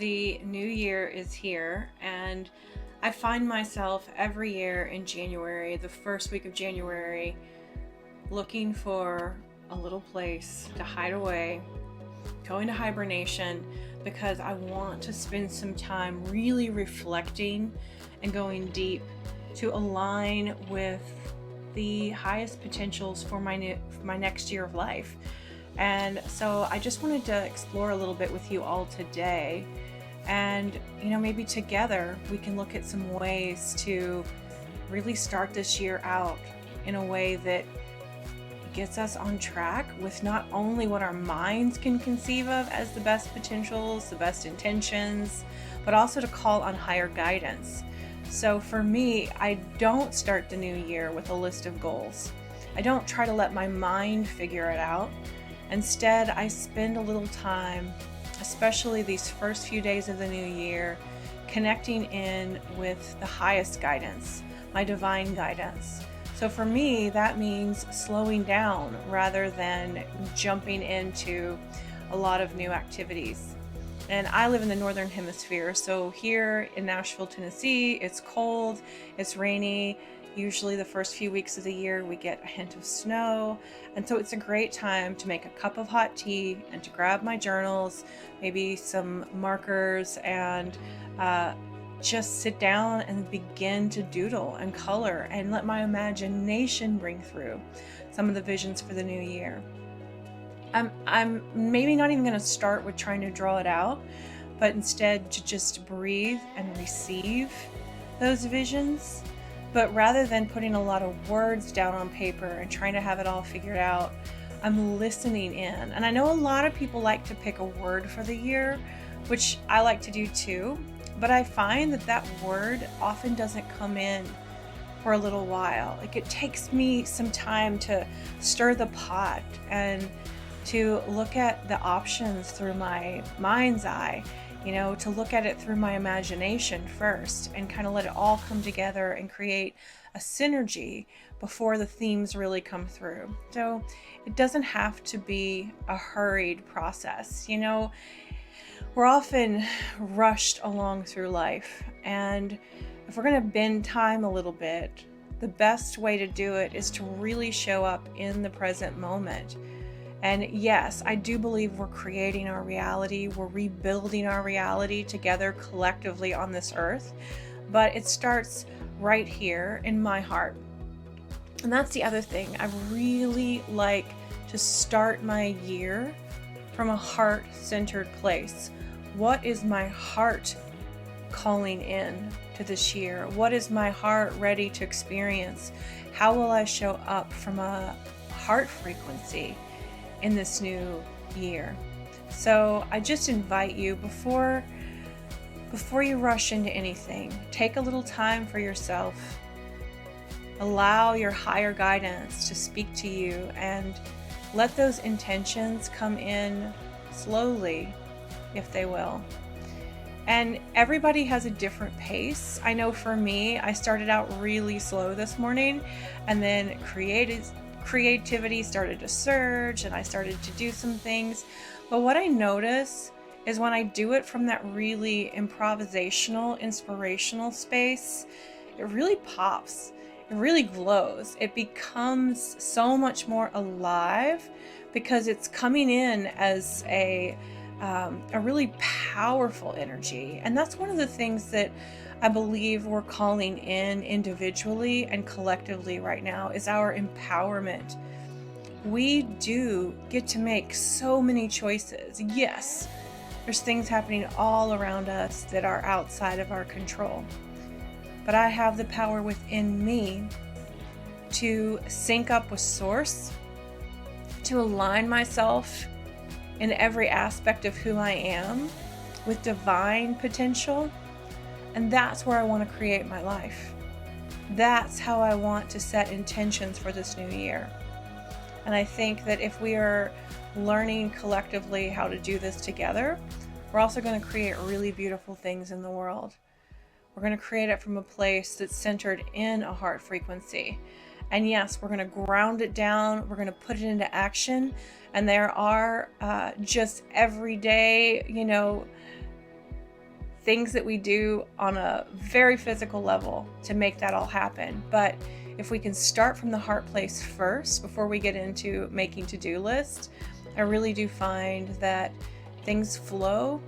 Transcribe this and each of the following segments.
the new year is here, and I find myself every year in January, the first week of January, looking for a little place to hide away, go into hibernation, because I want to spend some time really reflecting and going deep to align with the highest potentials for my next year of life. And so I just wanted to explore a little bit with you all today. And, maybe together we can look at some ways to really start this year out in a way that gets us on track with not only what our minds can conceive of as the best potentials, the best intentions, but also to call on higher guidance. So for me, I don't start the new year with a list of goals. I don't try to let my mind figure it out. Instead, I spend a little time, especially these first few days of the new year, connecting in with the highest guidance, my divine guidance. So for me, that means slowing down rather than jumping into a lot of new activities. And I live in the Northern Hemisphere, so here in Nashville, Tennessee, it's cold, it's rainy. Usually the first few weeks of the year we get a hint of snow, and so it's a great time to make a cup of hot tea and to grab my journals, maybe some markers, and just sit down and begin to doodle and color and let my imagination bring through some of the visions for the new year. I'm maybe not even going to start with trying to draw it out, but instead to just breathe and receive those visions. But rather than putting a lot of words down on paper and trying to have it all figured out, I'm listening in. And I know a lot of people like to pick a word for the year, which I like to do too. But I find that word often doesn't come in for a little while. Like, it takes me some time to stir the pot and to look at the options through my mind's eye, to look at it through my imagination first and kind of let it all come together and create a synergy before the themes really come through. So it doesn't have to be a hurried process. We're often rushed along through life, and if we're going to bend time a little bit, the best way to do it is to really show up in the present moment. And yes, I do believe we're creating our reality, we're rebuilding our reality together collectively on this earth, but it starts right here in my heart. And that's the other thing. I really like to start my year from a heart-centered place. What is my heart calling in to this year? What is my heart ready to experience? How will I show up from a heart frequency in this new year? So I just invite you, before you rush into anything, take a little time for yourself. Allow your higher guidance to speak to you and let those intentions come in slowly, if they will. And everybody has a different pace. I know for me, I started out really slow this morning, and then creativity started to surge and I started to do some things. But what I notice is when I do it from that really improvisational, inspirational space, it really pops. It really glows. It becomes so much more alive because it's coming in as a really powerful energy. And that's one of the things that I believe we're calling in individually and collectively right now, is our empowerment. We do get to make so many choices. Yes, there's things happening all around us that are outside of our control. But I have the power within me to sync up with Source, to align myself in every aspect of who I am with divine potential. And that's where I want to create my life. That's how I want to set intentions for this new year. And I think that if we are learning collectively how to do this together, we're also going to create really beautiful things in the world. We're going to create it from a place that's centered in a heart frequency. And yes, we're going to ground it down. We're going to put it into action. And there are just everyday, things that we do on a very physical level to make that all happen. But if we can start from the heart place first before we get into making to-do lists, I really do find that things flow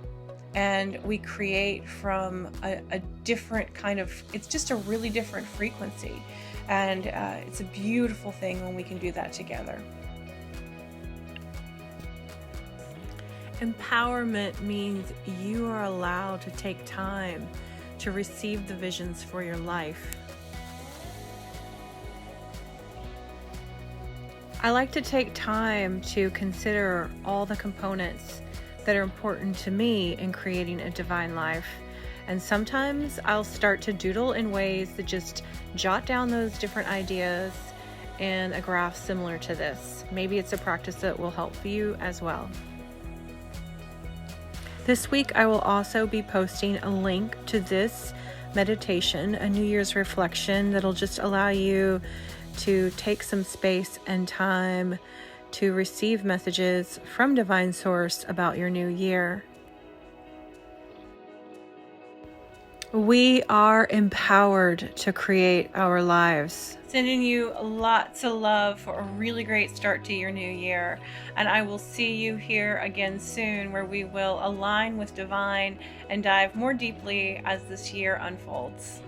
and we create from a different kind of, it's just a really different frequency. And it's a beautiful thing when we can do that together. Empowerment means you are allowed to take time to receive the visions for your life. I like to take time to consider all the components that are important to me in creating a divine life. And sometimes I'll start to doodle in ways that just jot down those different ideas in a graph similar to this. Maybe it's a practice that will help you as well. This week I will also be posting a link to this meditation, a New Year's reflection that'll just allow you to take some space and time to receive messages from Divine Source about your new year. We are empowered to create our lives. Sending you lots of love for a really great start to your new year. And I will see you here again soon, where we will align with Divine and dive more deeply as this year unfolds.